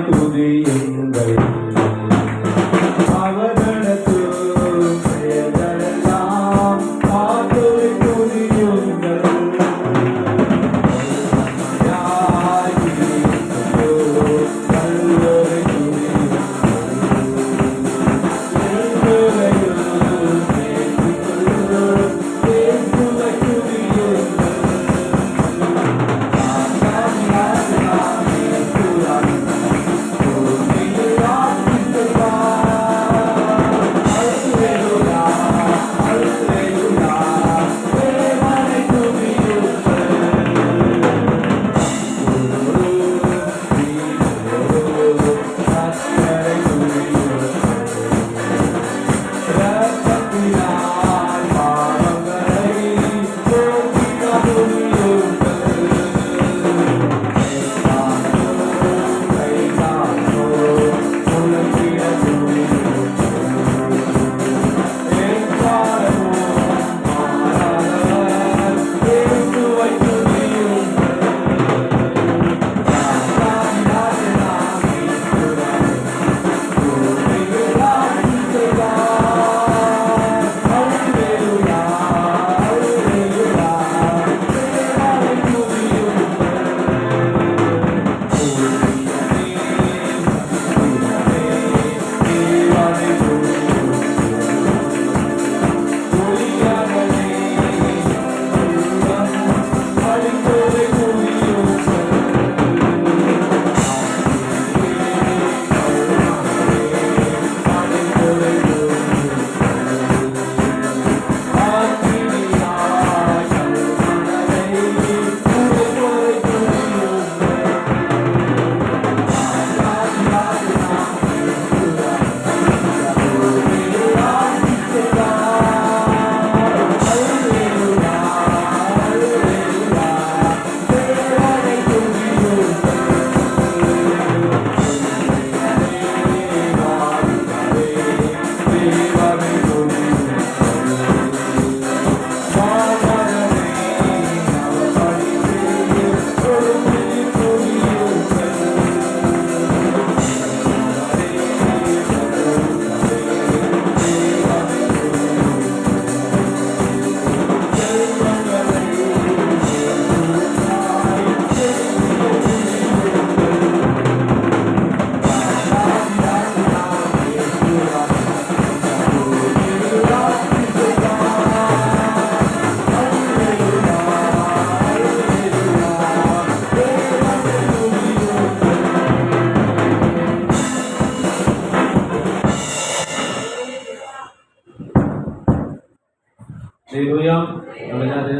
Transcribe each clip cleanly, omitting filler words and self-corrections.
துதியுங்கள் அவர் நடத்தும் செயல்களெல்லாம் காத்தோரை துதியுங்கள் கல்லோரை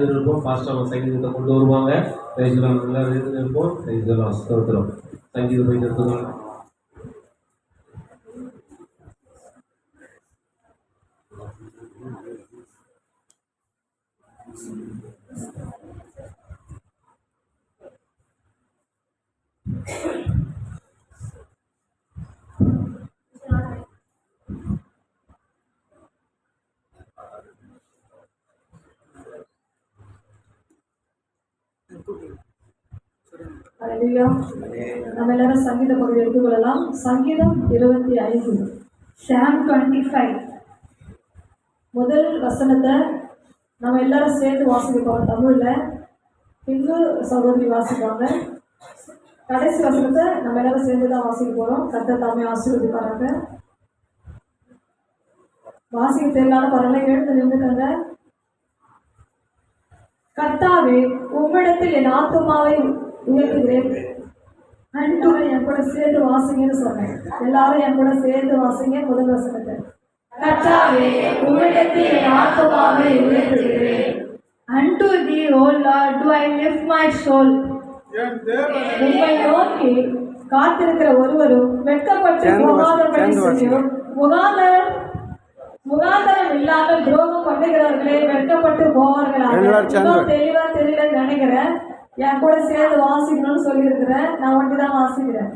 இருப்போம். பாஸ்டர் சங்கீதத்தை கொண்டு வருவாங்க. எல்லாரும் இருப்போம். ஸ்தோத்திரம். சங்கீதம் போய் நிறுத்துவாங்க. நம்ம எல்லாரும் சங்கீத பகுதி எடுத்துக்கொள்ளலாம். சங்கீதம் 25, Psalm 25 முதல் வசனத்தை நம்ம எல்லாரும் சேர்ந்து வாசிப்போம் தமிழ்ல. பின்பு சகோதரி வாசிப்பாங்க. கடைசி வசனத்தை நம்ம எல்லாரும் சேர்ந்து தான் வாசிக்க போறோம். கர்த்தர் தாமே ஆசீர்வதிப்பாங்க. வாசிக்க தெரியலான பரவாயில்ல, எழுந்து நின்றுக்கங்க. கர்த்தாவே, உம்மிடத்தில் என் ஆத்துமாவை உயர்த்துகிறேன். என் கூட சேர்ந்து வாசிங்கன்னு சொன்னேன். எல்லாரும் என் கூட சேர்ந்து வாசிங்க முதல் வசனத்தை. கர்த்தாவே, உம்மிடத்தில் என் ஆத்துமாவை உயர்த்துகிறேன். Unto thee, O Lord, do I lift my soul. உம்மை நோக்கி காத்திருக்கிற ஒருவரும் வெட்கப்பட்டு போகாதபடி செய்யும். முகாந்தரம் இல்லாமல் துரோகம் பண்ணுகிறவர்களே வெட்கப்பட்டு போவார்களாக. தெளிவா தெரியல நினைக்கிறேன். என் கூட சேர்ந்து வாசிக்கணும்னு சொல்லியிருக்கிறேன். நான் ஒன்றுதான் வாசிக்கிறேன்.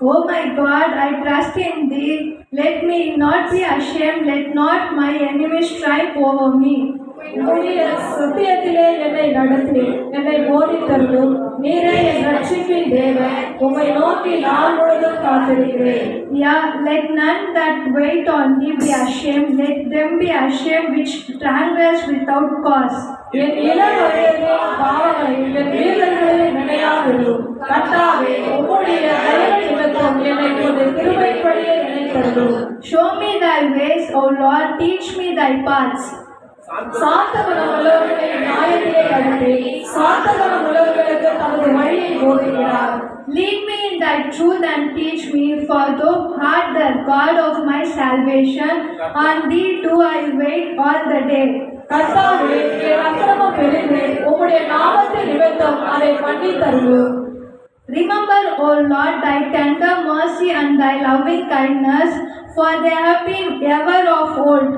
Oh my God, I trust in thee. Let me not be ashamed. Let not my enemies triumph over me. சத்தியத்திலே என்னை நடத்தி என்னை போதித்தருளும். நீரே என் ரட்சிப்பின் தேவன், உம்மை நோக்கி நாள் முழுதும் காத்திருக்கிறேன். Yeah, let none that wait on thee be ashamed, let them be ashamed which transgress without cause. என் இளம் வயதில் பாவங்களையும் என் வீரர்களையும் நினையாதிரும். கர்த்தாவே, உம்முடைய தயவு நிமித்தம் என்னை உமது கிருபைப்படியே நினைத்தருளும். Show me thy ways, O Lord, teach me thy paths. சாத்தகுணம் உள்ளவர்களை நியாயத்திலே நடத்தி சாத்தகுணம் உள்ளவர்களுக்கு தமது வழியை போதிக்கிறார். Lead me in thy truth and teach me, for thou art the God of my salvation, on thee do I wait all the day. கர்த்தாவே, என் அக்கிரமம் பெரிது, உம்முடைய நாமத்தின் நிமித்தம் அதை மன்னித்தருளும். Remember, O Lord, thy tender mercy and thy loving kindness, for they have been ever of old.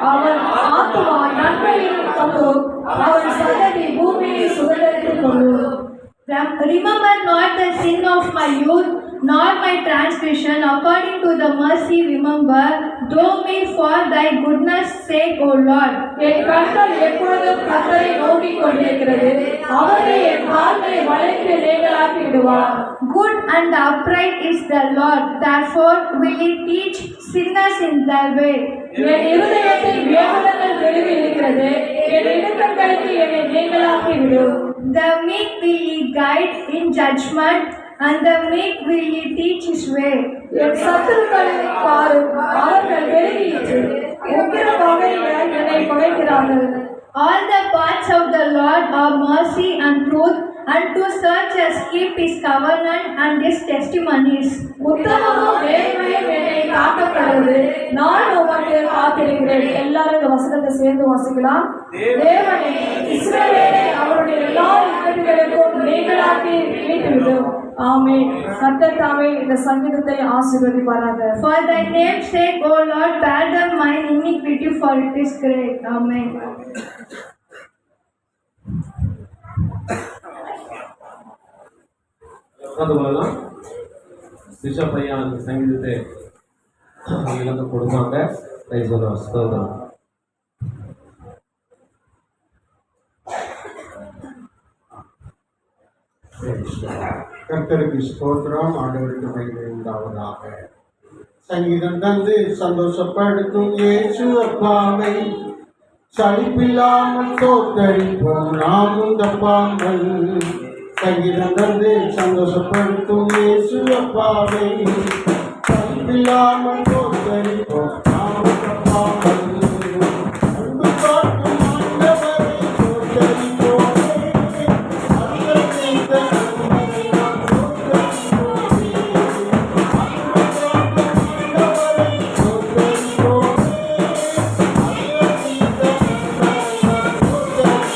அவன் ஆத்துமா நன்மையில் தங்கும், அவன் சந்ததி பூமியை சுதந்தரித்துக் கொள்ளும். Remember not the sin of my youth, nor my transgression. According to the mercy remember, thou me for thy goodness sake, O Lord. என் கண்கள் எப்பொழுதும் கர்த்தரை நோக்கிக் கொண்டிருக்கிறது. அவரே என் கால்களை வளைத்து நீங்களாக்கி விடுவார். Good and upright is the Lord, therefore will he teach sinners in their way. என் இருதயத்தில் வியாகுலங்கள் பெருகி இருக்கிறது. என் இடுக்கண்களுக்கு என்னை நீங்களாக்கி விடும். The meek will he guide in judgment, and the meek will he teach his way. என் சத்துருக்களை பாரும், அவர்கள் பெருகிற்று. உக்கிர பகைஞர் என்னை பகைக்கிறார்கள். All the paths of the Lord are mercy and truth, and to such as keep his covenant and his testimonies. உத்தமமும் நேர்மையும் என்னை காக்கப்படுவது. நான் உமக்கு காத்திருக்கிறேன். எல்லாரும் இந்த வசனத்தை சேர்ந்து வாசிக்கலாம். தேவனே, இஸ்ரவேலை அவருடைய எல்லா இக்கட்டுகளுக்கும் நீங்களாக்கி மீட்டுவிடும். ஆமென். கர்த்தர் தாமே இந்த சங்கீதத்தை ஆசீர்வதிப்பாராக. For thy name's sake, O Lord, pardon my iniquity, for it is great. Amen. உட்கார்ந்து கொள்ளலாம். பிஷப் ஐயா அந்த சங்கீதத்தை இழந்து கொடுப்பாங்க. Praise the Lord. ஸ்தோத்திரம். கர்த்தருக்கு ஸ்தோத்திரம். ஆண்டவருக்கு மகிமை உண்டாவதாக. சங்கீதம் தந்து சந்தோஷப்படுத்தும் இயேசு அப்பாவை சலிப்பில்லாமல் தோத்தரிப்போம் நாமும் தப்பாமல். சங்கீதம் தந்து சந்தோஷப்படுத்தும் இயேசு அப்பாவை சலிப்பில்லாமல் தோத்தரிப்போம் நாமும் தப்பாமல். அன்பு காட்டும் ஆண்டவரை தோத்தரிப்போமே, அன்பை செய்த நன்மையை நாம் தோத்தரிப்போமே. அன்பு காட்டும் ஆண்டவரை தோத்தரிப்போமே, அன்பை செய்த நன்மையை நாம் தோத்தரிப்போமே.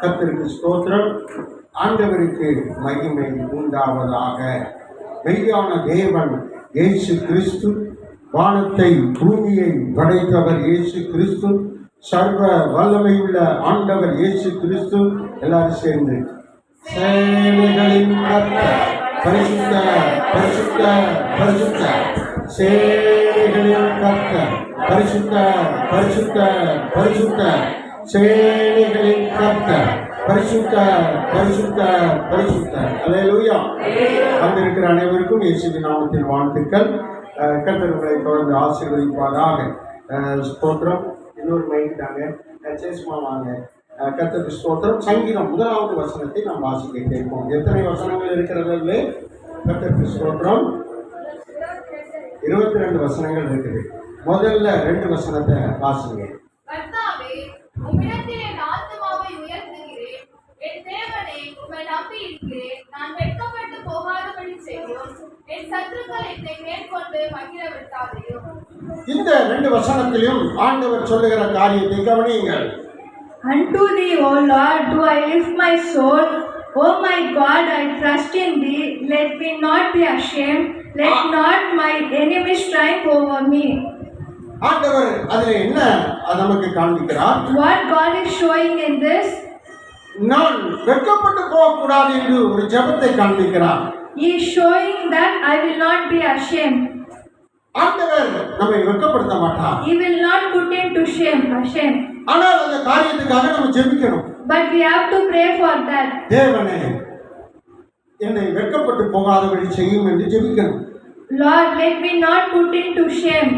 கர்த்தருக்கு ஸ்தோத்திரம். ஆண்டவருக்கு மகிமை உண்டாவதாக. மெய்யான தேவன் இயேசு கிறிஸ்து, வானத்தை பூமியை படைத்தவர் இயேசு கிறிஸ்து, சர்வ வல்லமையுள்ள ஆண்டவர் இயேசு கிறிஸ்து. எல்லாரும் சேர்ந்து சேனைகளின் கர்த்தர் பரிசுத்த பரிசுத்த பரிசுத்த சேனைகளின் சேனைகளின் கர்த்தர், பரிசுத்த பரிசுத்த பரிசுத்த சேனைகளின் கர்த்தர், பரிசுத்த பரிசுத்த பரிசுத்த. அல்லேலூயா. வந்திருக்கிற அனைவருக்கும் இயேசுவின் நாமத்தில் வாழ்த்துக்கள். கர்த்தர் உங்களை தொடர்ந்து ஆசீர்வதிப்பாராக. ஸ்தோத்திரம். இன்னொரு மைக்கிட்டாங்க சேஸ்மா வாங்க. கர்த்தருக்கு ஸ்தோத்திரம். சங்கீதம் 1வது வசனத்தை நாம் வாசிக்க கேட்போம். எத்தனை வசனங்கள் இருக்கிறது? கர்த்தருக்கு ஸ்தோத்திரம். 22 வசனங்கள் இருக்குது. முதல்ல 2 வசனத்தை வாசிங்க. கர்த்தாவே, உம்மிடத்தில் என் ஆத்துமாவை உயர்த்துகிறேன். என் தேவனே, உம்மை நம்பி இருக்கிறேன். நான் வெட்கப்பட்டு போகாதபடி செய்யும். என் சத்துருக்கள் என்னை மேற்கொண்டு மகிழ விட்டாதையும். இந்த 2 வசனத்திலும் ஆண்டவர் சொல்லுகிற காரியத்தை கவனியுங்கள். Unto thee, O Lord, do I lift my soul. O my God, I trust in thee. Let me not be ashamed. Let not my enemies triumph over me. ஆண்டவர் அதில் என்ன நமக்கு காண்பிக்கிறார்? What God is showing in this? நான் வெட்கப்பட்டு போகக்கூடாது என்று ஒரு ஜெபத்தை காண்பிக்கிறார். He is showing that I will not be ashamed. ஆண்டவர் நம்மை வெட்கப்படுத்த மாட்டார். He will not put him to shame, ashamed. ஆனால் அந்த காரியத்துக்காக நம்ம ஜெபிக்கணும். But we have to pray for that. தேவனே, என்னை வெட்கப்பட்டு போகாதபடி செய்யும் என்று ஜெபிக்கணும். Lord, let me not put him to shame.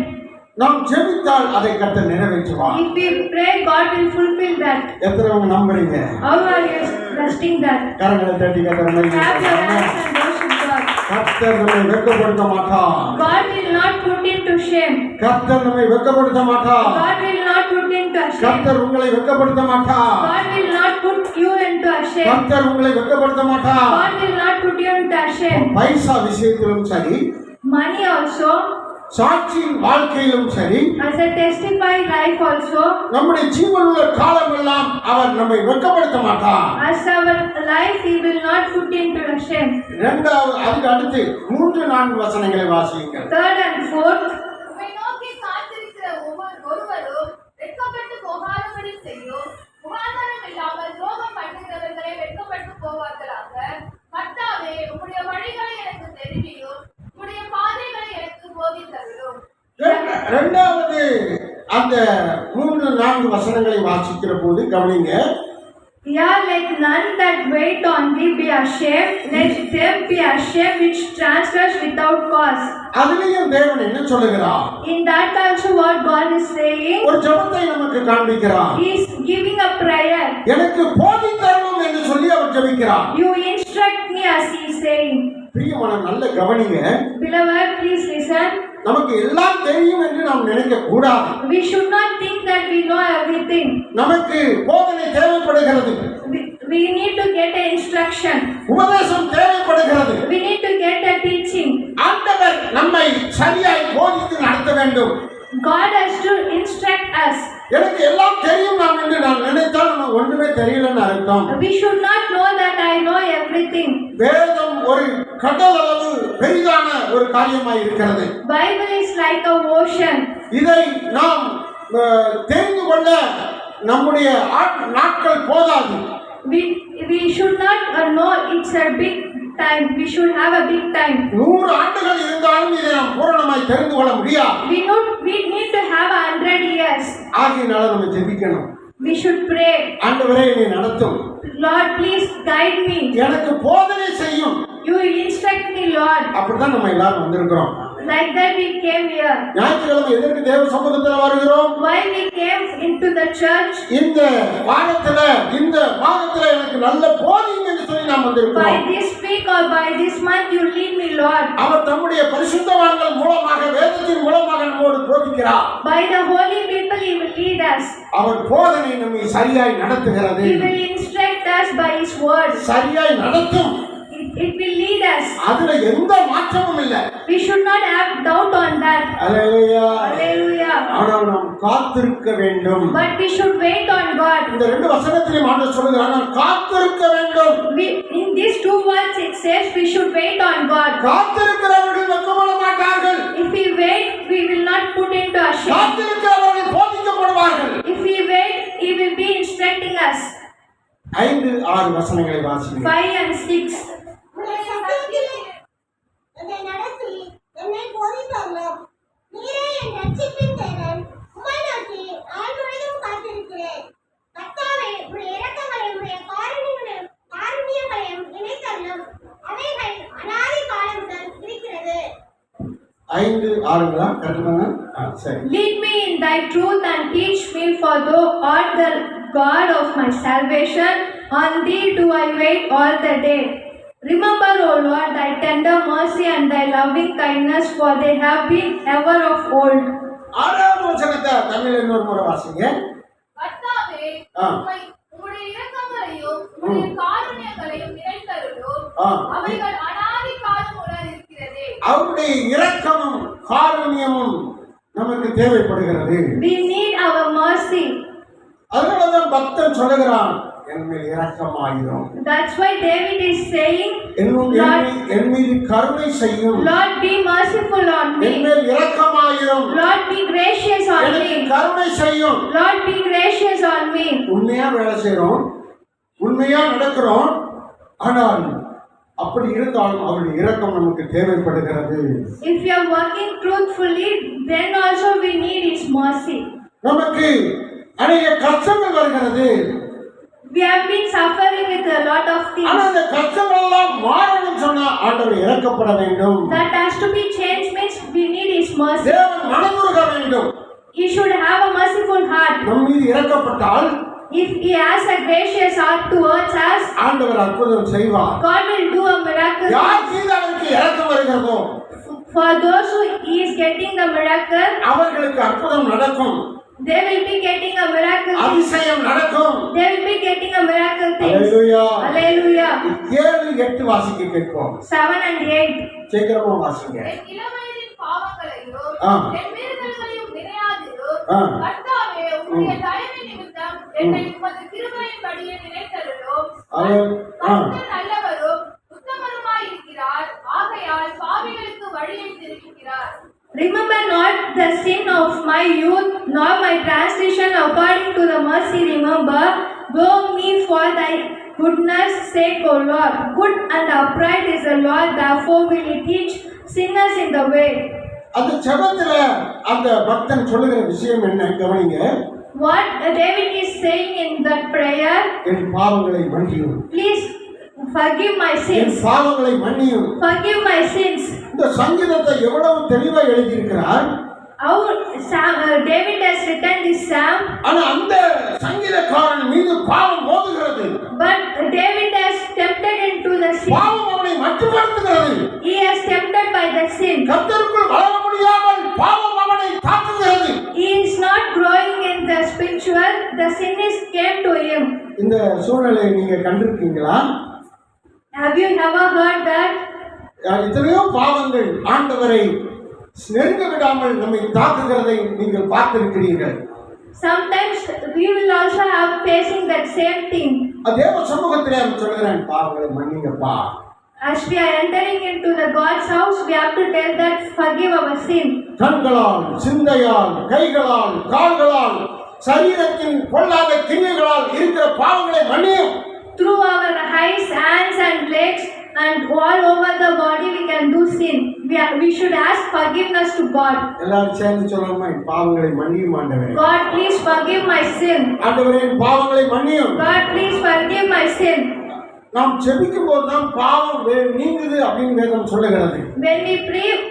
நாம் ஜெபித்தால் அதை கர்த்தர் நிறைவேற்றுவார். If we pray, God will fulfill that. எத்தனை நம்புறீங்க? How are you trusting that? கரங்களை தட்டி கர்த்தரை Clap your hands and worship God. கர்த்தர் நம்மை வெட்கப்படுத்த மாட்டார். God will not put him to shame. கர்த்தர் நம்மை வெட்கப்படுத்த மாட்டார். God will not put him to shame. கர்த்தர் உங்களை வெட்கப்படுத்த மாட்டார். God will not put you into a shame. கர்த்தர் உங்களை வெட்கப்படுத்த மாட்டார். God will not put you into a shame. பைசா விஷயத்திலும் சரி, Money also, சாட்சியின் வாழ்க்கையிலும் சரி, as a testify life also, நம்முடைய ஜீவனுள்ள காலமெல்லாம் அவர் நம்மை வெட்கப்படுத்த மாட்டார். as our life He will not put into a shame. இரண்டாவது, அதுக்கு அடுத்து 3-4 வசனங்களை வாசியுங்கள். Third and fourth, உம்மை நோக்கி காத்திருக்கிற ஒருவரும் வெட்கப்பட்டு போகாதபடி செய்யும். முகாந்தரம் இல்லாமல் துரோகம் பண்ணுகிறவர்களை வெட்கப்பட்டு போவார்களாக. கர்த்தாவே, உம்முடைய வழிகளை எனக்கு தெரிவியும். உம்முடைய பாதைகளை எனக்கு போதித்தருளும். இரண்டாவது அந்த 3-4 வசனங்களை வாசிக்கிற போது கவனிங்க. yeah, let none that wait on thee be ashamed, let them be ashamed which transgress without cause. அதுலயும் தேவன் என்ன சொல்லுகிறார்? In that also what God is saying, ஒரு ஜெபத்தை நமக்கு காண்பிக்கிறார். He is giving a prayer. எனக்கு போதித்தருளும் என்று சொல்லி அவர் ஜெபிக்கிறார். You instruct me, as He is saying. பிரியமான நல்ல கவனிங்க. Beloved, please listen. நமக்கு எல்லாம் தெரியும் என்று நாம் நினைக்க கூடாது. We should not think that we know everything. நமக்கு போதனை தேவைப்படுகிறது. We need to get an instruction. உபதேசம் தேவைப்படுகிறது. We need to get a teaching. ஆண்டவர் நம்மை சரியாய் போதித்து நடத்த வேண்டும். God has to instruct us. எனக்கு எல்லாம் தெரியும் நாம் என்று நான் நினைத்தால் நமக்கு ஒன்றுமே தெரியலன்னு அர்த்தம். We should not know that I know everything. வேதம் ஒரு கடல் அளவு பெரிதான ஒரு காரியமாய் இருக்கிறது. Bible is like a ocean. இதை நாம் தெரிந்து கொள்ள நம்முடைய நாட்கள் போதாது. We should not know it's a big time. We should have a big time. 100 ஆண்டுகள் இருந்தாலும் இதை நாம் பூரணமாய் தெரிந்து கொள்ள முடியாது. We need to have 100 years. ஆகையினால நம்ம ஜெபிக்கணும். We should pray. ஆண்டவரே என்னை நடத்தும். Lord, please guide me. எனக்கு போதனை செய்யும். You instruct me, Lord. அப்படிதான் நம்ம எல்லாரும் வந்திருக்கிறோம். Like that we came here. ஞாயிற்றுக்கிழமை எதற்கு தேவ சமூகத்தில் வருகிறோம்? Why we came into the church? இந்த வாரத்துல இந்த மாதத்துல எனக்கு நல்ல போதியும் என்று சொல்லி நாம் By வந்திருக்கிறோம். this week or by this month you lead me, Lord. அவர் தம்முடைய பரிசுத்தவான்கள் மூலமாக வேதத்தின் மூலமாக நம்மோடு போதிக்கிறார். By the holy people He will lead us. அவர் போதனை நம்மை சரியாய் நடத்துகிறது. He will instruct us by His word. சரியாய் நடத்தும். It will lead us. அதுல எந்த மாற்றமும் இல்லை. We should not have doubt on that. Hallelujah. Hallelujah. ஆனால் நாம் காத்திருக்க வேண்டும். But we should wait on God. இந்த 2 வசனத்திலும் ஆண்டவர் சொல்கிறார், நாம் காத்திருக்க வேண்டும். In these 2 words it says we should wait on God. காத்திருக்கிறவர்கள் வெட்கப்பட மாட்டார்கள். If we wait, we will not put into a shame. காத்திருக்கிறவர்கள் போதிக்கப்படுவார்கள். If we wait, He will be instructing us. 5-6 வசனங்களை வாசிங்க. 5 and 6. என்னை நடத்தி என்னை போதித்தருளும். நீரே என் 5, 6ங்களா கரெக்டாங்க? சரி. Lead me in thy truth and teach me, for thou art the God of my salvation. On thee do I wait all the day. Remember, O Lord, thy tender mercy and thy loving kindness, for they have been ever of old. 6வது வசனத்தை தமிழ்ல இன்னொரு முறை வாசிங்க. கர்த்தாவே, உம்முடைய இரக்கங்களையும் உம்முடைய காருண்யங்களையும் நினைத்தருளும். அவைகள் அநாதி காலம் முதல் இருக்கிறதே. அவருடைய இரக்கமும் காருண்யமும் நமக்கு தேவைப்படுகிறது. We need our mercy. அதனாலதான் பக்தன் சொல்லுகிறான், என் மேல் இரக்கமாயிரும். That's why David is saying, என் மீது கருணை செய்யும். Lord, be merciful on me. என் மேல் இரக்கமாயிரும். Lord, be gracious on எனக்கு me. கருணை செய்யும். Lord, be gracious on me. உண்மையா வேலை செய்றோம், உண்மையா நடக்கிறோம், ஆனால் அப்படி இருந்தாலும் அவருடைய இரக்கம் நமக்கு தேவைப்படுகிறது. If you are working truthfully, then also we need His mercy. நமக்கு அநேக கஷ்டங்கள் வருகிறது. We have been suffering with a lot of things. ஆனா அந்த கஷ்டங்கள் எல்லாம் மாறணும் சொன்னா ஆண்டவர் இரக்கப்பட வேண்டும். That has to be changed means we need His mercy. தேவன் மனதுருக வேண்டும். He should have a merciful heart. நம் மீது இரக்கப்பட்டால் If He has a gracious heart towards us, ஆண்டவர் அற்புதம் செய்வார். God will do a miracle. யார் மீது அவருக்கு இரக்கம் வருகிறதோ For those who He is getting the miracle, அவர்களுக்கு அற்புதம் நடக்கும். they will be getting a miracle. அதிசயம் நடக்கும். They will be getting a miracle things. Hallelujah. Hallelujah. 7, 8 வாசிக்க கேட்போம். 7 and 8. சீக்கிரமா வாசிங்க. என் இளவயதின் பாவங்களையும் என் மீறுதல்களையும் நினையாதிரும். கர்த்தாவே, உம்முடைய தயவு நிமித்தம் என்னை உமது கிருபையின்படியே நினைத்தருளும். கர்த்தர் நல்லவரும் உத்தமருமாயிருக்கிறார். ஆகையால் பாவிகளுக்கு வழியை தெரிவிக்கிறார். Remember not the sin of my youth, nor my transgression according to the mercy remember. Blow me for thy goodness sake, O Lord. Good and upright is the Lord, therefore will He teach sinners in the way. அந்த ஜெபத்துல அந்த பக்தன் சொல்லுகிற விஷயம் என்ன கவனிங்க. What David is saying in that prayer, என் பாவங்களை மன்னியும். please forgive my N sins. பாவங்களை மன்னியும். Forgive my sins. இந்த சங்கீதத்தை எவ்வளவு தெளிவா எழுதி இருக்கிறார். David has written this psalm. ஆனா அந்த சங்கீதக்காரன் மீது பாவம் மோதுகிறது. But David has tempted into the sin. பாவம் அவனை மட்டுப்படுத்துகிறது. He is tempted by the sin. கர்த்தருக்குள் வளர முடியாமல் பாவம் அவனை தாக்குகிறது. He is not growing in the spiritual. The sin is came to him. இந்த சூழ்நிலையை நீங்க கண்டிருக்கீங்களா? Have you ever heard that? எத்தனையோ பாவங்கள் ஆண்டவரை நெருங்க விடாமல் நம்மை தாக்குகிறதை நீங்கள் பார்த்திருக்கிறீர்கள். Sometimes we will also have facing that same thing. தேவ சமூகத்திலே நான் சொல்கிறேன், பாவங்களை மன்னிங்கப்பா. As we are entering into the God's house, we have to tell that forgive our sin. கண்களால், சிந்தையால், கைகளால், கால்களால், சரீரத்தின் பொல்லாத கிரியைகளால் இருக்கிற பாவங்களை மன்னியும். Through our eyes, hands and legs and all over the body we can do sin. We should ask forgiveness to God. எல்லாரும் சேர்ந்து சொல்லணுமா, பாவங்களை மன்னியும் ஆண்டவரே. God, please forgive my sin. ஆண்டவரே, பாவங்களை மன்னியும். God, please forgive my sin. நாம் ஜெபிக்கும் போது தான் பாவம் நீங்குது அப்படின்னு வேதம் சொல்லுகிறது. When we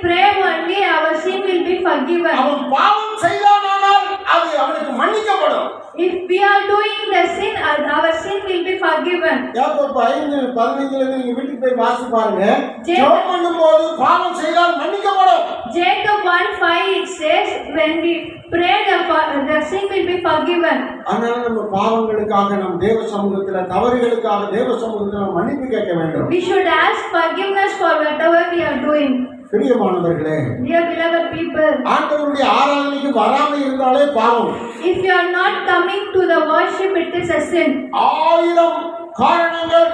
pray only, our sin will be forgiven. அவன் பாவம் செய்தானால் அது அவனுக்கு மன்னிக்கப்படும். If we are doing the sin, our sin will be forgiven. யாக்கோபு 5:15 நீங்க வீட்டுக்கு போய் வாசி பாருங்க. ஜெபம் பண்ணும்போது பாவம் செய்தால் மன்னிக்கப்படும். Jacob 1:5 it says, when we pray, the sin will be forgiven. அதனால நம்ம பாவங்களுக்காக நம் தேவ சமூகத்துல, தவறுகளுக்காக தேவ சமூகத்துல மன்னிப்பு கேட்க வேண்டும். We should ask forgiveness for whatever we are doing. பிரியமானவர்களே, Dear beloved people, ஆண்டவருடைய ஆராதனைக்கு வராமல் இருந்தாலே பாவம். if you are not coming to the worship, it is a sin. 1000 காரணங்கள்,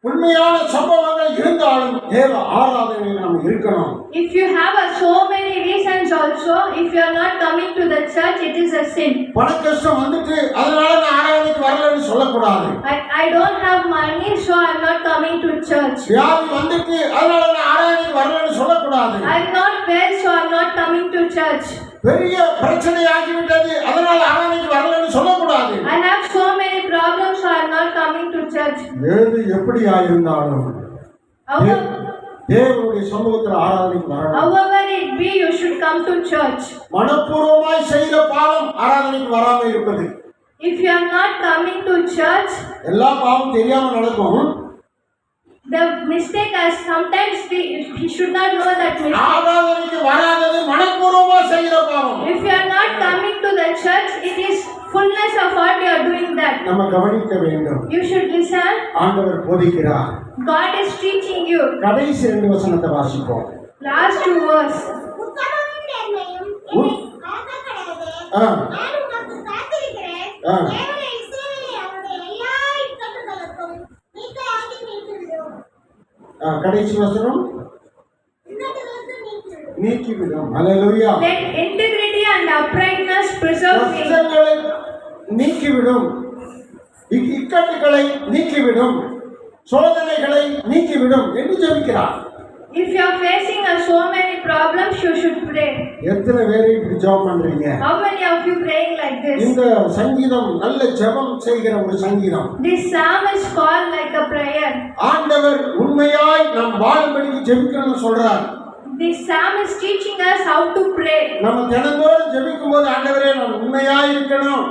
உண்மையான சம்பவங்கள் இருந்தாலும் தேவ ஆராதனையில் நாம் இருக்கணும். If you have so many reasons also, if you are not coming to the church, it is a sin. பண கஷ்டம் வந்துட்டு அதனால நான் ஆராதனைக்கு வரலன்னு சொல்லக்கூடாது. I don't have money, so I am not coming to church. வியாதி வந்துட்டு அதனால நான் ஆராதனைக்கு வரலன்னு சொல்லக்கூடாது. I am not well, so I am not coming to church. பெரிய பிரச்சனை ஆகிவிட்டது அதனால ஆராதனைக்கு வரலன்னு சொல்லக்கூடாது. I have so many problems, so I am not coming to church. ஏது எப்படியா இருந்தாலும் தேவனுடைய சமூகத்தில் ஆராதனைக்கு வரணும். However it be, you should come to church. மனப்பூர்வமாய் செய்கிற பாவம் ஆராதனைக்கு வராமல் இருப்பது. If you are not coming to church, எல்லா பாவம் தெரியாம நடக்கும். the mistake as sometimes he should not know that mistake. ஆராதனைக்கு வராதது மனப்பூர்வமா செய்கிற பாவம். If you are not coming to the church, it is fullness of what you are doing that. நம்ம கவனிக்க வேண்டும். You should listen. ஆண்டவர் போதிக்கிறார். God is teaching you. கடைசி 2 வசனத்தை வாசிப்போம். Last 2 verse. உத்தமமும் நேர்மையும் என்னை காக்கக்கடவுதே. ஆ. நான் உமக்கு காத்திருக்கிறேன். ஆ. தேவனே, இஸ்ரவேலை அவருடைய எல்லா இக்கட்டுகளுக்கும் நீக்கலாக்கி மீட்டுவிடும். கடைசி வசனம் இக்கட்டுகளுக்கும் நீக்கிவிடும். நீக்கிவிடும். ஹல்லேலூயா. Let integrity and uprightness preserve me. கஷ்டங்களை நீக்கிவிடும். இக்கட்டுகளை நீக்கிவிடும். சோதனைகளை நீக்கிவிடும் என்று ஜெபிக்கிறார். If you are facing so many problems, you should pray. எத்தனை பேர் இப்படி ஜெபம் பண்றீங்க? How many of you praying like this? இந்த சங்கீதம் நல்ல ஜெபம் செய்கிற ஒரு சங்கீதம். This psalm is called like a prayer. ஆண்டவர் உண்மையாய் நாம் வாழும்படிக்கு ஜெபிக்கணும்னு சொல்றார். This psalm is teaching us how to pray. நம்ம தினந்தோறும் ஜெபிக்கும் போது ஆண்டவரே நான் உண்மையாய் இருக்கணும்,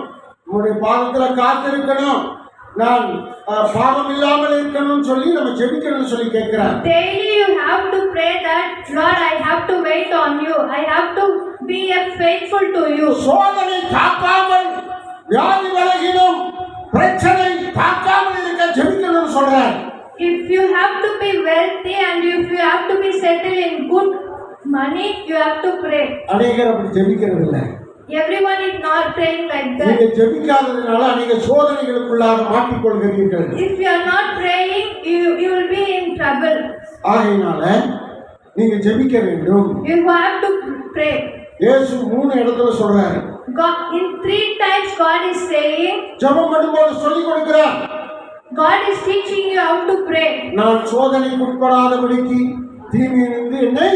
உங்களுடைய பாதத்துல காத்திருக்கணும், நான் பாவம் இல்லாமல் இருக்கணும்னு சொல்லி நம்ம ஜெபிக்கணும்னு சொல்லி கேட்கிறார். Daily you have to pray that Lord, I have to wait on you. I have to be faithful to you. சோதனை தாக்காமல், வியாதி விலகினும் பிரச்சனை தாக்காமல் இருக்க ஜெபிக்கணும்னு சொல்றார். If you have to be wealthy and if you have to be settled in good money, you have to pray. அநேகர் அப்படி ஜெபிக்கிறது இல்லை. Everyone is not praying like நீங்க that. ஜெபிக்காததுனால அநேக சோதனைகளுக்குள்ளாக மாட்டிக்கொள்கிறீர்கள். If you are not praying, you will be in trouble. ஆகையினால நீங்க ஜெபிக்க வேண்டும். You have to pray. இயேசு 3 இடத்துல சொல்றாரு. God, in 3 times God is saying, ஜெபம் பண்ணும்போது சொல்லி கொடுக்கிறார். God is teaching you how to pray. நான் சோதனைக்கு உட்படாதபடிக்கு தீமையிலிருந்து என்னை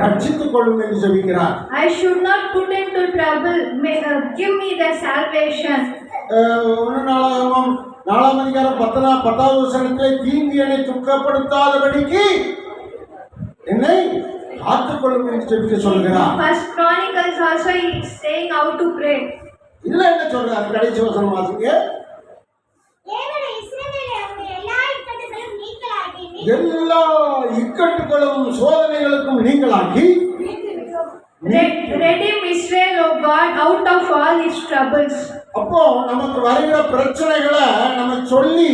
ரட்சித்துக் கொள்ளும் என்று ஜெபிக்கிறார். I should not put into trouble. Give me the salvation. 4 அதிகாரம் 10வது வசனத்திலே தீங்கு என்னை துக்கப்படுத்தாதபடிக்கு என்னை காத்துக்கொள்ளும் என்று ஜெபிக்க சொல்கிறார். First Chronicles also is saying how to pray. இதுல என்ன சொல்றார்? கடைசி வசனம் வாசிங்க. தேவனே, இஸ்ரவேலை அவருடைய எல்லா இக்கட்டுகளும் நீக்கலாக்கி எல்லா இக்கட்டுகளும் சோதனைகளுக்கும் நீங்களாக்கி Redeem Israel, O God, out of all his troubles. அப்போ நமக்கு வருகிற பிரச்சனைகளை நம்ம சொல்லி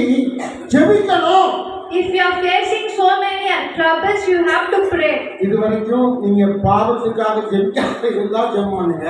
ஜெபிக்கணும். If you are facing so many troubles, you have to pray. இதுவரைக்கும் நீங்க பாவத்துக்காக ஜெபிக்காம இருந்தா ஜெபம் பண்ணுங்க.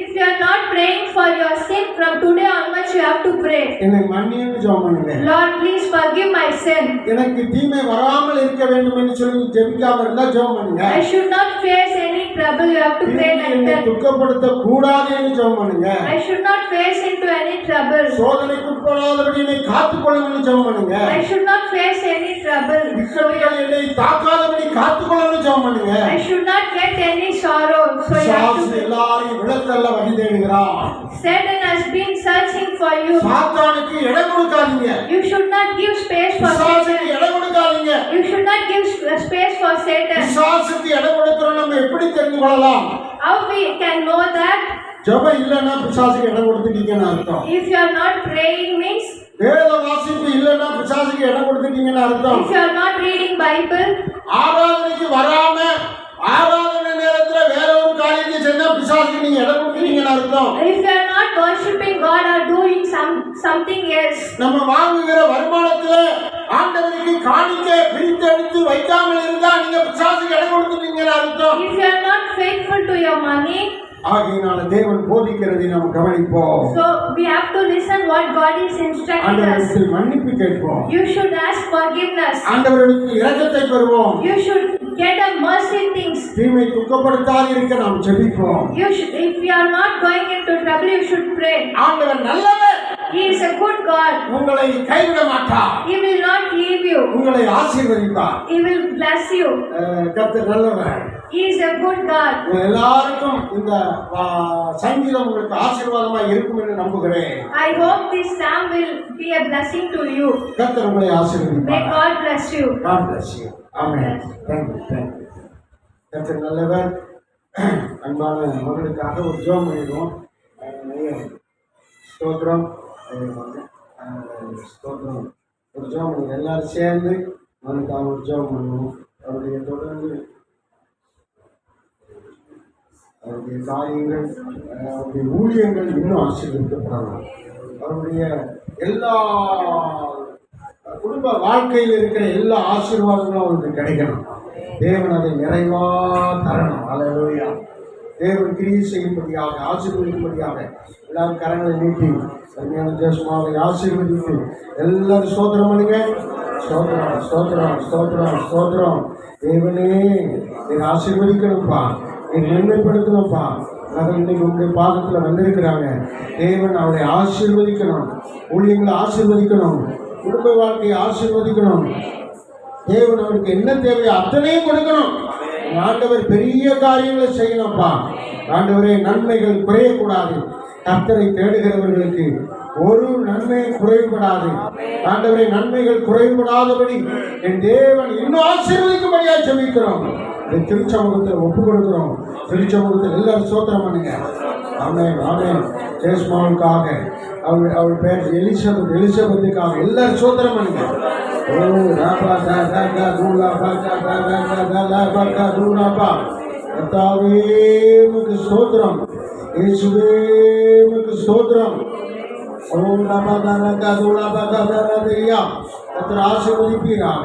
If you are not praying for your sin, from today onwards you have to pray. என்னை மன்னின்னு ஜெபம் பண்ணுங்க. Lord, please forgive my sin. எனக்கு தீமை வராமல் இருக்க வேண்டும் என்று சொல்லி ஜெபிக்காம இருந்தா ஜெபம் பண்ணுங்க. I should not face any trouble. You have to pray like என்னை that. துக்கப்படுத்த கூடாது என்று ஜெபம் பண்ணுங்க. I should not face into any trouble. சோதனைக்கு உட்படாதபடி என்னை காத்துக்கொள்ளும் என்று ஜெபம் பண்ணுங்க. I should not face any trouble. இக்கட்டுகள் என்னை தாக்காதபடி காத்துக்கொள்ளும் ஜெபம் பண்ணுங்க. I should not get any sorrow. So you have பிசாசு to. எல்லாரையும் விளக்கல்ல வழி தேடுகிறான். Satan has been searching for you. சாத்தானுக்கு இடம் கொடுக்காதீங்க. You should not give space for பிசாசுக்கு Satan. இடம் கொடுக்காதீங்க. You should not give space for Satan. பிசாசுக்கு இடம் கொடுக்கிறோம் நம்ம எப்படி தெரிந்து கொள்ளலாம்? How we can know that? ஜெபம் இல்லைன்னா பிசாசுக்கு இடம் கொடுத்துட்டீங்கன்னு அர்த்தம். If you are not praying means, வேத வாசிப்பு இல்லைன்னா பிசாசுக்கு இடம் கொடுத்துட்டீங்கன்னு அர்த்தம். if you are not reading Bible, ஆராதனைக்கு வராம ஆராதனை நேரத்துல வேற ஒரு காரியத்தை செஞ்சா பிசாசுக்கு நீங்க இடம் கொடுத்துட்டீங்கன்னு அர்த்தம். if you are not worshiping God or doing something else, நம்ம வாங்குகிற வருமானத்துல ஆண்டவருக்கு காணிக்க பிரித்து எடுத்து வைக்காமல் இருந்தா நீங்க பிசாசுக்கு இடம் கொடுத்துட்டீங்கன்னு அர்த்தம். if you are not faithful to your money, ஆகையினால தேவன் போதிக்கிறதை நாம் கவனிப்போம். so we have to listen what God is instructing us. ஆண்டவரிடத்தில் மன்னிப்பு கேட்போம். You should ask forgiveness. ஆண்டவரிடத்தில் இரக்கத்தை பெறுவோம். You should get a mercy things. தீமை துக்கப்படுத்தாதிருக்க நாம் ஜெபிப்போம். You should, if you are not going into trouble, you should pray. ஆண்டவர் நல்லவர். He is a good God. உங்களை கைவிட மாட்டார். He will not leave you. உங்களை ஆசீர்வதிப்பார். He will bless you. கர்த்தர் நல்லவர். He is a good God. உங்கள் எல்லாருக்கும் இந்த சங்கீதம் உங்களுக்கு ஆசீர்வாதமாக இருக்கும் என்று நம்புகிறேன். I hope this psalm will be a blessing to you. கர்த்தர் உங்களை May ஆசீர்வதிப்பார். God bless you. God bless you. Amen. Thank you. கர்த்தர் நல்லவர். அன்பான மகளுக்காக ஒரு ஜெபம் பண்ணிடுவோம். ஸ்தோத்திரம். ஸ்தோத்திரம். ஒரு ஜெபம் பண்ணுங்க. எல்லாரும் சேர்ந்து மகளுக்காக ஒரு ஜெபம் பண்ணுவோம். அவருடைய தொடர்ந்து அவருடைய காரியங்கள், அவருடைய ஊழியங்கள் இன்னும் ஆசீர்வதிக்கப்படலாம். அவருடைய எல்லா குடும்ப வாழ்க்கையில் இருக்கிற எல்லா ஆசீர்வாதங்களும் அவருக்கு கிடைக்கணும். தேவன் அதை நிறைவா தரணும். அல்லேலூயா. தேவன் கிரியை செய்யும்படியாக, ஆசீர்வதிக்கும்படியாக எல்லாரும் கரங்களை நீட்டி அருமையான தேசமாவை ஆசீர்வதித்து எல்லாரும் ஸ்தோத்திரம் பண்ணுங்க. ஸ்தோத்திரம், ஸ்தோத்திரம், ஸ்தோத்திரம், ஸ்தோத்திரம். தேவனே நீங்க ஆசீர்வதிக்கணும்ப்பா, நீங்க நன்மைப்படுத்தணும்ப்பா. மகள் இன்னைக்கு உங்களுடைய பாதத்தில் வந்திருக்கிறாங்க. தேவன் அவளை ஆசீர்வதிக்கணும், ஊழியங்களை ஆசீர்வதிக்கணும், குடும்ப வாழ்க்கையை ஆசீர்வதிக்கணும். தேவன் அவருக்கு என்ன தேவையோ அத்தனையும் கொடுக்கணும். ஆண்டவர் பெரிய காரியங்களை செய்யணும்ப்பா. ஆண்டவரே, நன்மைகள் குறையக்கூடாது. கர்த்தரை தேடுகிறவர்களுக்கு ஒரு நன்மை குறைவுபடாது. ஆண்டவரே, நன்மைகள் குறைவுபடாதபடி என் தேவன் இன்னும் ஆசீர்வதிக்கும்படியா ஜெபிக்கிறோம். திருச்சமூகத்தில் ஒப்பு கொடுக்கிறோம். திருச்சமூகத்தில் எல்லாரும் ஸ்தோத்திரம் பண்ணுங்க. ஆமென், ஆமென். ஜெயஸ்மாவுக்காக, அவள் பேர் எலிசபெத்துக்காக எல்லாரும் ஸ்தோத்திரம் பண்ணுங்க. ஓ ராபா தா தா தா தூலா பா தா தா தா தா லா பா தா தூலா பா. கர்த்தாவே உமக்கு ஸ்தோத்திரம். இயேசுவே உமக்கு ஸ்தோத்திரம். ஓ ராபா தா தா தூலா பா தா தா தா. கர்த்தர் ஆசீர்வதிப்பீராக.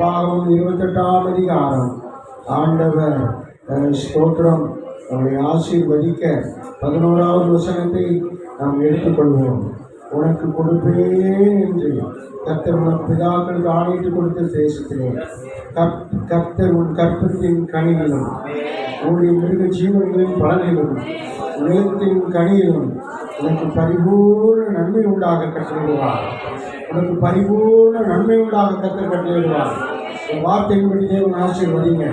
பாகம் 28ஆம் அதிகாரம். ஆண்டவர் ஸ்தோத்திரம். அவரை ஆசீர்வதிக்க 11வது வசனத்தை நாம் எடுத்துக்கொள்வோம். உனக்கு கொடுப்பேன் என்று கர்த்தர் உனக்கு பிதாக்களுக்கு ஆணையிட்டு கொடுத்த தேசத்திலே கர்த்தர் உன் கற்பத்தின் கனிகளும் உன்னுடைய மிருக ஜீவன்களின் பலனிலும் நிலத்தின் கனியிலும் உனக்கு பரிபூர்ண நன்மை உண்டாக கட்டளையிடுவார். உனக்கு பரிபூர்ண நன்மை உண்டாக கர்த்தர் கட்டளையிடுவார். வார்த்தையின்படி தேவன் ஆசீர்வதிங்க.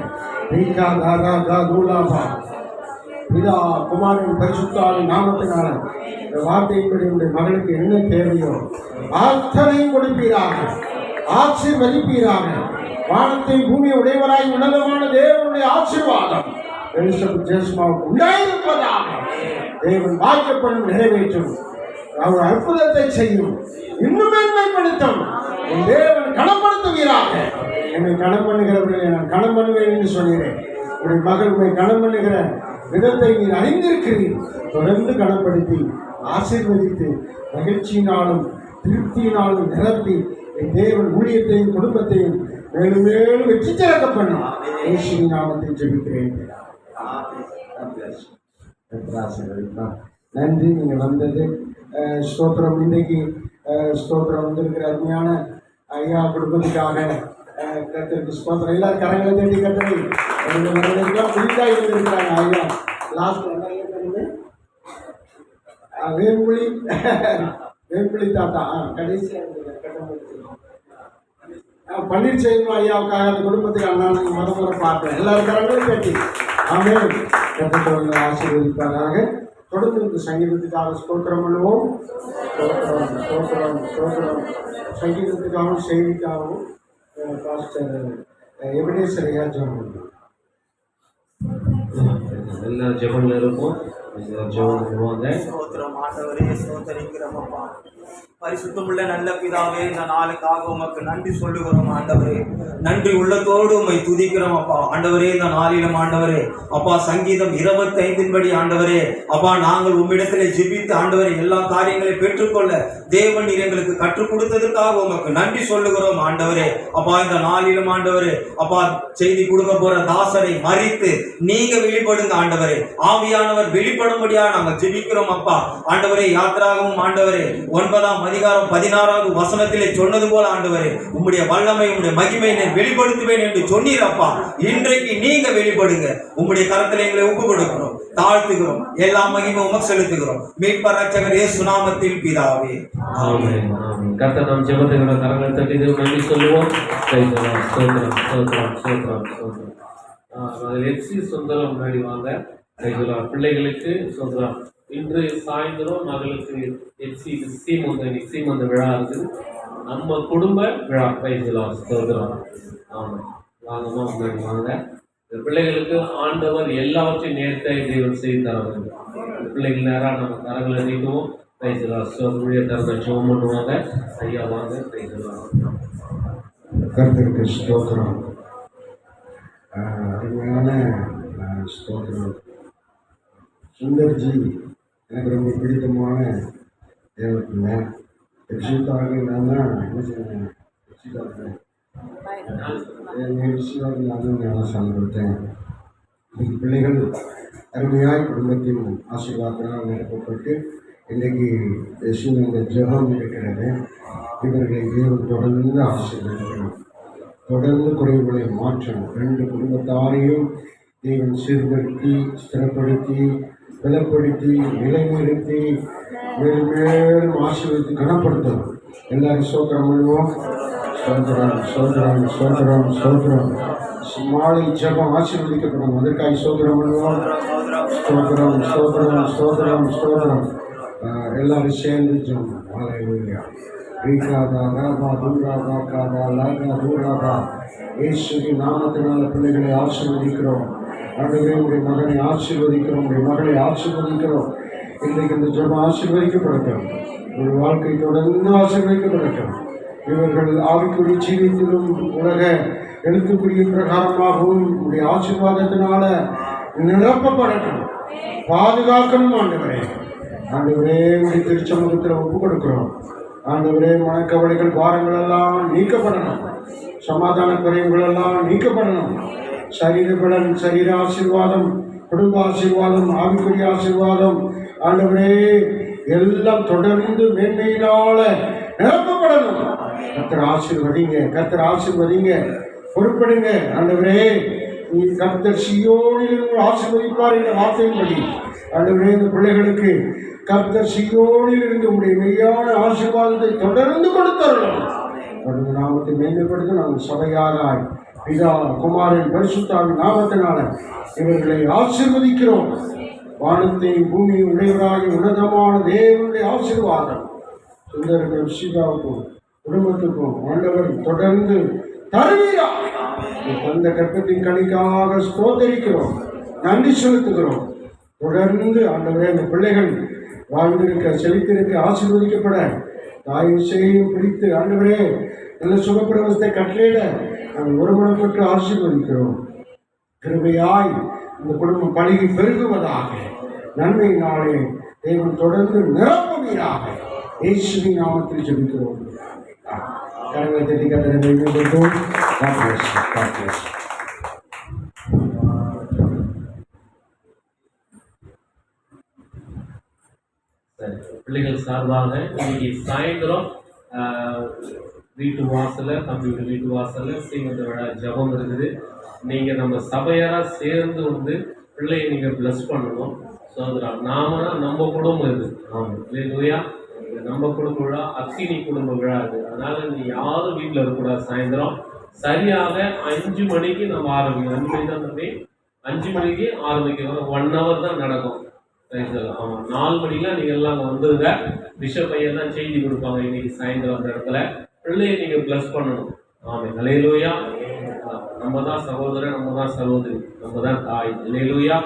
பிதா குமாரன் பரிசுத்தாவின் நாமத்தினால இந்த வார்த்தையின்படி உடைய மகளுக்கு என்ன தேவையோ அத்தனையும் கொடுப்பீராக, ஆசீர்வதிப்பீராக. வானத்தை பூமியை உடையவராய் உன்னதமான தேவனுடைய ஆசீர்வாதம் எலிசபெத் ஜெயஸ்மாவுக்கு உண்டாயிருப்பதாக. தேவன் வாய்க்கப்படும், நிறைவேற்றும், அவர் அற்புதத்தை செய்யும், இன்னும் மேன்மைப்படுத்தும். என் தேவன் கனப்படுத்துவீராக. என்னை கனம் பண்ணுகிறவர்களை நான் கனம் பண்ணுவேன் என்று சொன்னேன். உடைய மகள் உண்மை கனம் பண்ணுகிற விதத்தை நீர் அறிந்திருக்கிறீர். தொடர்ந்து கனப்படுத்தி ஆசீர்வதித்து மகிழ்ச்சியினாலும் திருப்தியினாலும் நிரப்பி என் தேவன் ஊழியத்தையும் குடும்பத்தையும் மேலும் மேலும் வெற்றி திறக்க பண்ணும். இயேசுவின் நாமத்தில் ஜெபிக்கிறேன். நன்றி, நீங்கள் வந்தது. ஸ்தோத்திரம். இன்றைக்கு ஸ்தோத்திரம் வந்திருக்கிற அருமையான ஐயா குடும்பத்துக்காக கர்த்தருக்கு ஸ்தோத்திரம். எல்லாரும் கரங்களை தேடி கர்த்தரை புதிதாக இருந்திருக்கிறாங்க. ஐயா லாஸ்ட் வேம்புலி தாத்தா கடைசியாக பன்னீர்செல்வம் ஐயாவுக்காக அந்த குடும்பத்துக்கு அண்ணா முறை பார்ப்பேன். எல்லாரும் கரங்களும் கட்டி ஆமென். கர்த்தர் ஆசீர்வதிப்பாராக. தொடர்ந்து இந்த சங்கீதத்துக்காக ஸ்தோத்திரம் பண்ணுவோம். ஸ்தோத்திரம், ஸ்தோத்திரம், ஸ்தோத்திரம். சங்கீதத்துக்காகவும் செய்திக்காகவும் பாஸ்டர் எபினேசர் ஐயா ஜெபம் பண்ணுவோம். எல்லா ஜெபம்ல இருக்கும். ஜெபம் பண்ணுவாங்க. ஸ்தோத்திரம் ஆண்டவரே, ஸ்தோத்தரிக்கிறோமப்பா. பரிசுத்தமுள்ள நல்ல பிதாவே, இந்த நாளுக்காக உமக்கு நன்றி சொல்லுகிறோம் ஆண்டவரே. நன்றி உள்ளத்தோடு உம்மை துதிக்கிறோம் அப்பா. ஆண்டவரே, இந்த நாளிலும் ஆண்டவரே அப்பா சங்கீதம் 25 படி ஆண்டவரே அப்பா நாங்கள் உம்மிடத்திலே ஜெபித்து ஆண்டவரே எல்லா காரியங்களையும் பெற்றுக்கொள்ள தேவன் நீர் எங்களுக்கு கற்றுக் கொடுத்ததற்காக உமக்கு நன்றி சொல்லுகிறோம் ஆண்டவரே. அப்பா இந்த நாளிலும் ஆண்டவரே அப்பா செய்தி கொடுக்க போற தாசரை மறித்து நீங்க வெளிப்படுங்க ஆண்டவரே. ஆவியானவர் வெளிப்படும்படியா நாங்கள் ஜெபிக்கிறோம் அப்பா. ஆண்டவரே, யாத்திராகவும் ஆண்டவரே 9ஆம் அதிகாரம் 16வது வசனத்திலே சொன்னது போல ஆண்டவரே உம்முடைய வல்லமை உம்முடைய மகிமை நான் வெளிப்படுத்துவேன் என்று சொன்னீரப்பா. இன்றைக்கு நீங்க வெளிப்படுங்க. உம்முடைய கரத்தில் எங்களை ஒப்பு கொடுக்கிறோம், தாழ்த்துகிறோம். எல்லா மகிமை உமக்கு செலுத்துகிறோம். மீட்பர் ரட்சகர் இயேசு நாமத்தில் பிதாவே ஆமென். கர்த்தர் நம் ஜெபத்துக்கு கரங்களை தட்டி நன்றி சொல்லுவோம். ஸ்தோத்திரம், ஸ்தோத்திரம், ஸ்தோத்திரம், ஸ்தோத்திரம், ஸ்தோத்திரம். எஃப்சி சுந்தரம் முன்னாடி வாங்க. பிள்ளைகளுக்கு சுந்தரம். இன்று சாயந்தரம் மகளுக்கு எஃப்சி சீமந்த விழா இருக்குது. நம்ம குடும்ப விழா. ஸ்தோத்திரம். ஆமாம். வாங்கம்மா முன்னாடி வாங்க. இந்த பிள்ளைகளுக்கு ஆண்டவர் எல்லாவற்றையும் நேர்த்தியாக தேவன் செய்து தர வேண்டும். இந்த பிள்ளைகள் நேராக நம்ம கரங்களை நீட்டுவோம். ஊழிய தரத்தை ஜெபம் பண்ணுவாங்க. ஐயா வாங்க. கர்த்தருக்கு ஸ்தோத்திரம். அருமையான ஸ்தோத்திரம். சுந்தர்ஜி எனக்கு ரொம்ப பிடித்தமான தேவத்திங்க. ரஷிதாவுக்கு நான் தான் என்ன செய்வேன், ரஷிதாவுக்கு நானும் ஞானஸ்தானம் கொடுத்தேன். இன்னைக்கு பிள்ளைகள் அருமையாய் குடும்பத்தின் ஆசீர்வாதத்தினால் நிரப்பப்பட்டு இன்றைக்கு இந்த ஜெபம் இருக்கிறது. இவர்களை தேவன் தொடர்ந்து ஆசீர்வதிக்கணும். தொடர்ந்து குறைவுகளை மாற்றணும். 2 குடும்பத்தாரையும் தேவன் சீர்படுத்தி, ஸ்திரப்படுத்தி, பலப்படுத்தி, நிலைநிறுத்தி, மேலும் மேலும் ஆசீர்வதித்து கனப்படுத்தணும். எல்லாரும் சோத்திரம் பண்ணுவோம். சோதரம் சோதரம் சோதரம் சோதரம். மாலை ஜெபம் ஆசீர்வதிக்கப்படும். அதற்காக சோதரம் பண்ணுவோம். சோதரம் சோதரம் சோதரம் சோதரம். எல்லாரும் சேர்ந்து ஜெபம். ஹல்லேலூயா. ரீகாதா ராபா தூராபா காதா லாகா தூராபா. இயேசுவின் நாமத்தினால பிள்ளைகளை ஆசீர்வதிக்கிறோம். ஆண்டவரே, உடைய மகனை ஆசீர்வதிக்கிறோம். உடைய மகளை ஆசீர்வதிக்கிறோம். இன்றைக்கு இந்த ஜெபம் ஆசீர்வதிக்கப்படட்டும். ஒரு வாழ்க்கை தொடர்ந்து ஆசீர்வதிக்கப்படட்டும். இவர்கள் ஆவிக்குரிய ஜீவியத்திலும் உலக எழுத்துக்குரிய பிரகாரமாகவும் உடைய ஆசீர்வாதத்தினால நிரப்பப்படட்டும். பாதுகாக்கணும் ஆண்டவரே. ஆண்டவரே, உடைய திருச்சமூகத்தில் ஒப்பு கொடுக்கிறோம். ஆண்டவரே, மனக்கவலைகள் பாரங்கள் எல்லாம் நீக்கப்படணும். சமாதான குறைவுகள் எல்லாம் நீக்கப்படணும். சரீர பலன், சரீர ஆசீர்வாதம், குடும்ப ஆசீர்வாதம், ஆவிக்குரிய ஆசீர்வாதம், ஆண்டவரே எல்லாம் தொடர்ந்து மேன்மையினால நிரப்பப்படணும். கர்த்தர் ஆசீர்வதிங்க, கர்த்தர் ஆசீர்வதிங்க, பொறுப்படுங்க. ஆண்டவரே, நீ கர்த்தர் சீயோனில் ஆசீர்வதிப்பார் என்ற வார்த்தையின்படி ஆண்டவரே, இந்த பிள்ளைகளுக்கு கர்த்தர் சீயோனில் இருந்து உடைய மெய்யான ஆசீர்வாதத்தை தொடர்ந்து கொடுத்தரணும். அவருடைய நாமத்தை மேன்மைப்படுத்த நாங்கள் சபையாராய் பிதா குமாரன் பரிசுத்தாவின் நாமத்தினால இவர்களை ஆசீர்வதிக்கிறோம். வானத்தையும் பூமியும் உடையவராகி உன்னதமான தேவனுடைய ஆசீர்வாதம் சுந்தரர்கள் சீதாவுக்கும் குடும்பத்துக்கும் ஆண்டவர் தொடர்ந்து தருவீரா. தந்த கற்பத்தின் கணிக்காக ஸ்தோத்தரிக்கிறோம், நன்றி செலுத்துகிறோம். தொடர்ந்து ஆண்டவரே, அந்த பிள்ளைகள் வாழ்ந்திருக்க, செழித்திருக்க, ஆசீர்வதிக்கப்பட தாய் செய்யும் பிடித்து ஆண்டவரே நல்ல சுகப்பிரவசத்தை கட்டளையிட நாங்கள் ஒருமனப்பட்டு ஆசீர்வதிக்கிறோம். கிருபையாய் இந்த குடும்பம் பழகி பெருகுவதாக, நன்மை நாளே தேவன் தொடர்ந்து நிரப்புவீராக. இயேசுவின் நாமத்தில் ஜெபிக்கிறோம். கரங்களை தட்டி கத்தரை மேம்படுத்தும். சரி, பிள்ளைகள் சார்பாக இன்னைக்கு சாயந்தரம் வீட்டு வாசல்ல, தம்பி வீட்டு வாசல்ல சீமந்த விழா ஜபம் இருக்குது. நீங்க நம்ம சபையாரா சேர்ந்து வந்து பிள்ளையை நீங்க பிளஸ் பண்ணணும். சோதரா நாமனா நம்ம குடும்பம் இது. ஆமாம், இல்லையா? நம்ம குடும்ப விழா அக்கினி குடும்ப விழா இது. அதனால நீ யாரும் வீட்டில் இருக்கக்கூடாது. சாயந்தரம் சரியாக 5 மணிக்கு நம்ம ஆரம்பிக்கணும். 5 மணி தான் தம்பி, 5 மணிக்கு ஆரம்பிக்கணும். 1 hour தான் நடக்கும். ஆமாம், 4 மணிக்கெலாம் நீங்கள் எல்லாம் வந்துருங்க. பிஷப் பையன் தான் செய்தி கொடுப்பாங்க இன்னைக்கு சாயந்தரம் அந்த இடத்துல. பிள்ளையை நீங்கள் ப்ளஸ் பண்ணணும். ஆமாம், ஹல்லேலூயா. நம்ம தான் சகோதரன், நம்ம தான் சகோதரி, நம்ம தான் தாய். ஹல்லேலூயா.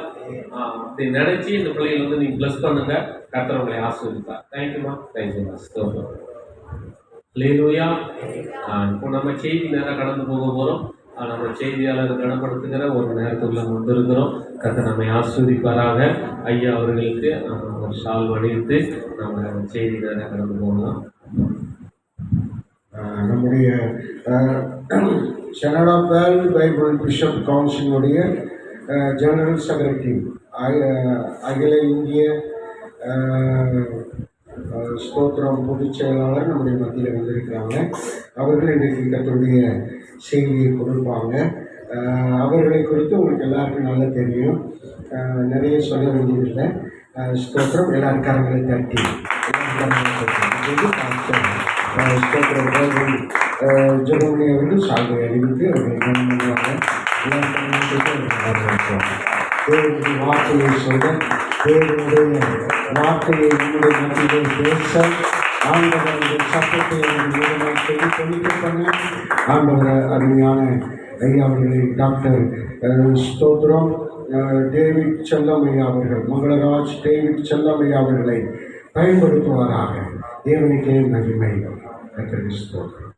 அப்படி நினைச்சு இந்த பிள்ளைகளை வந்து நீங்கள் ப்ளஸ் பண்ணுங்க. கர்த்தர் உங்களை ஆசீர்வதிப்பார். தேங்க்யூமா, தேங்க்யூமா. ஹல்லேலூயா. இப்போ நம்ம செய்தி நேரம் கடந்து போக போகிறோம். நம்ம செய்தியாளர் கனப்படுத்துகிற ஒரு நேரத்துக்குள்ள வந்திருக்கிறோம். கர்த்தர் நம்மை ஆசீர்வதிப்பாராக. ஐயா அவர்களுக்கு நம்ம ஒரு ஷால் அணிவித்து நம்ம செய்தி நேரம் கடந்து போகலாம். நம்முடைய கனடா வேர்ல்ட் பைபிள் பிஷப் கவுன்சிலுடைய ஜெனரல் செக்ரட்டரி, அகில இந்திய ஸ்தோத்திரம் பொதுச் செயலாளர் நம்முடைய மத்தியில் வந்திருக்கிறாங்க. அவர்கள் இன்றைக்கு கர்த்தருடைய செய்தியை கொடுப்பாங்க. அவர்களை குறித்து உங்களுக்கு எல்லாருக்கும் நல்லா தெரியும், நிறைய சொல்ல வேண்டியதில்லை. ஸ்தோத்திரம். எல்லாரும் கரங்களை தட்டி ஸ்தோத்திரம். ஜெபமணி அவர்கள் சால்வை அறிவித்து அவர்களை கவனம் பண்ணுவாங்க. தேவனுடைய வார்த்தையை சொல்ல, தேவனுடைய வார்த்தையை நம்முடைய மத்தியிலே பேச, ஆண்டவருடைய சத்தத்தை சொல்லிக்க பண்ண, ஆண்டவரை அருமையான ஐயா அவர்களை டாக்டர் ஸ்தோத்ரம் டேவிட் செல்லம் ஐயா அவர்கள், மங்களராஜ் டேவிட் செல்லம் ஐயா அவர்களை பயன்படுத்துவாராக. தேவனுக்கே மகிமை. கர்த்தருக்கு ஸ்தோத்திரம்.